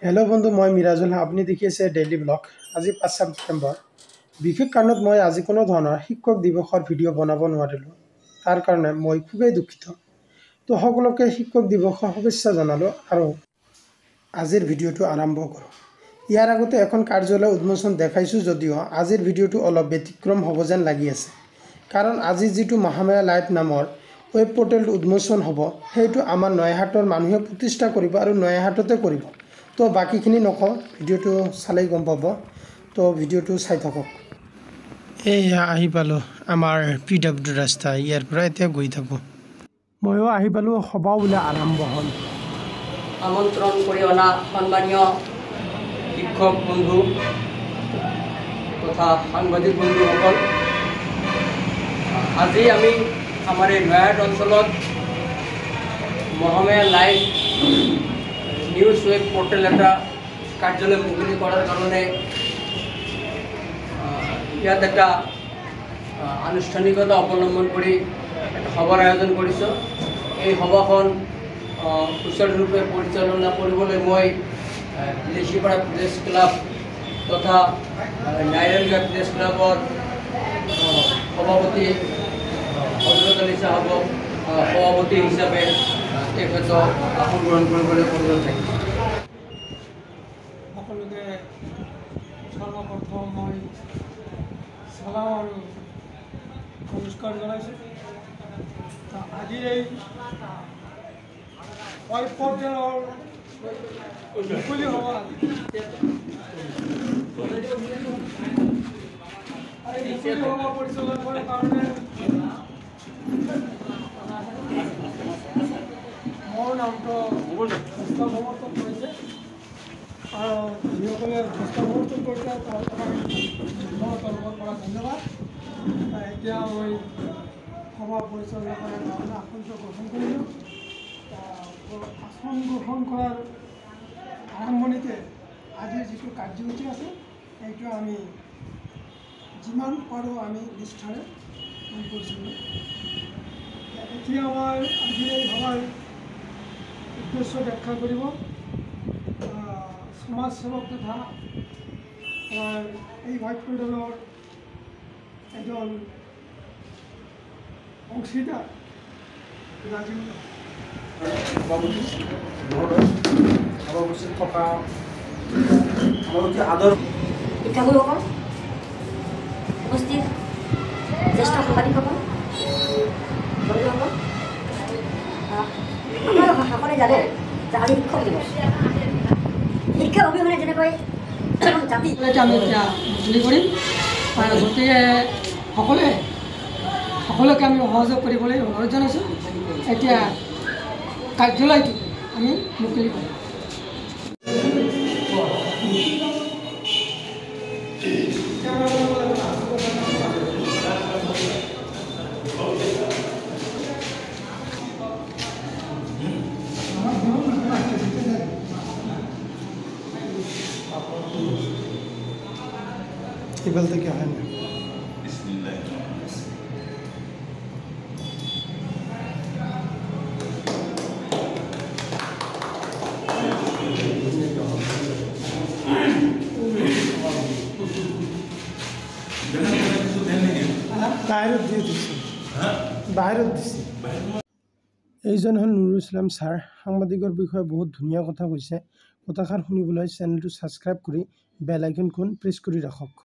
Hello' বন্ধু, মই মিৰাজুল। আপুনি দেখি আছে ডেইলি ব্লগ। আজি 5 ছেপ্টেম্বৰ। বিশেষ কাৰণত মই আজি কোনো ধৰণৰ শিক্ষক দিৱসৰ ভিডিঅ' বনাব নোৱাৰিলোঁ। তাৰ কাৰণে মই খুবেই দুখিত। তো সকলোকে শিক্ষক দিৱসৰ শুভেচ্ছা জনালোঁ আৰু আজিৰ ভিডিঅ'টো আৰম্ভ কৰোঁ। ইয়াৰ আগতে এখন কাৰ্যালয় উন্মোচন দেখাইছোঁ যদিও আজিৰ ভিডিঅ'টো অলপ ব্যতিক্ৰম হ'ব যেন লাগি আছে। কাৰণ আজি যিটো মহামায়া লাইভ নামৰ ৱেব পৰ্টেলটো উন্মোচন হ'ব, সেইটো আমাৰ নয়াহাটৰ মানুহে প্ৰতিষ্ঠা কৰিব আৰু নয়াহাটতে কৰিব। তো বাকীখিনি নকওঁ, ভিডিঅ'টো চালেই গম পাব। তো ভিডিঅ'টো চাই থাকক। এয়া আহি পালোঁ আমাৰ PW ৰাস্তা। ইয়াৰ পৰা এতিয়া গৈ থাকোঁ। ময়ো আহি পালোঁ, সভাও বোলে আৰম্ভ হ'ল। আমন্ত্ৰণ কৰি অনা সন্মানীয় শিক্ষক বন্ধু তথা সাংবাদিক বন্ধুসকল, আজি আমি আমাৰ এই নয়াহাট অঞ্চলত Mahamaya live news web portal এটা কাৰ্যালয় মুকলি কৰাৰ কাৰণে ইয়াত এটা আনুষ্ঠানিকতা অৱলম্বন কৰি এটা সভাৰ আয়োজন কৰিছোঁ। এই সভাখন সুচাৰুৰূপে পৰিচালনা কৰিবলৈ মই লিচিপাৰা প্ৰেছ ক্লাব তথা নাইৰেলগা প্ৰেছ ক্লাবৰ সভাপতি হজৰত আলী চাহাবক সভাপতি হিচাপে তেখেতক আসন গ্ৰহণ কৰিবলৈ অনুৰোধ থাকিছে। সকলোকে সৰ্বপ্ৰথম মই চালাম আৰু নমস্কাৰ জনাইছোঁ। আজিৰ এই ৱেব পৰ্টেলৰ মুকলি সভা পৰিচালনা কৰাৰ কাৰণে মোৰ নামটো যথেষ্ট সমৰ্থন কৰিছে আৰু যিসকলে যথেষ্ট সমৰ্থন কৰিছে তেওঁলোকৰ পৰা ধন্যবাদ। এতিয়া মই সভা পৰিচালনা কৰাৰ কাৰণে আসনটো গ্ৰহণ কৰিলোঁ। আসন গ্ৰহণ কৰাৰ আৰম্ভণিতে আজিৰ যিটো কাৰ্যসূচী আছে সেইটো আমি যিমান পাৰোঁ আমি নিষ্ঠাৰে কাম কৰিছিলোঁ। এতিয়া মই আজিৰ এই সভাৰ উদ্দেশ্য ব্যাখ্যা কৰিব। সমাজসেৱক তথা আমাৰ এই ৱেব পৰ্টেলৰ এজন অংশীদাৰ ৰাজীৱ সভাপতিত থকা আমাৰ অতি আদৰ শিক্ষাগুৰুসকল, উপস্থিত জ্যেষ্ঠ সাংবাদিকসকল, বন্ধুসকল, আপোনালোক সকলোৱে জানে যে আজি শিক্ষক দিৱস। শিক্ষা অবিহনে যেনেকৈ জাতি আমি এতিয়া মুকলি কৰিম আৰু গতিকে সকলোকে আমি সহযোগ কৰিবলৈ অনুৰোধ জনাইছোঁ। এতিয়া কাৰ্যালয়টো আমি মুকলি কৰিম। এবাৰ থেকে হয় না। বাহিৰত দিয়ে দিছে, বাহিৰত দিছে। এইজন হ'ল নুৰুল ইছলাম ছাৰ। সাংবাদিকৰ বিষয়ে বহুত ধুনীয়া কথা কৈছে। কথাষাৰ শুনিবলৈ চেনেলটো ছাবস্ক্ৰাইব কৰি বেল আইকনখন প্ৰেছ কৰি ৰাখক।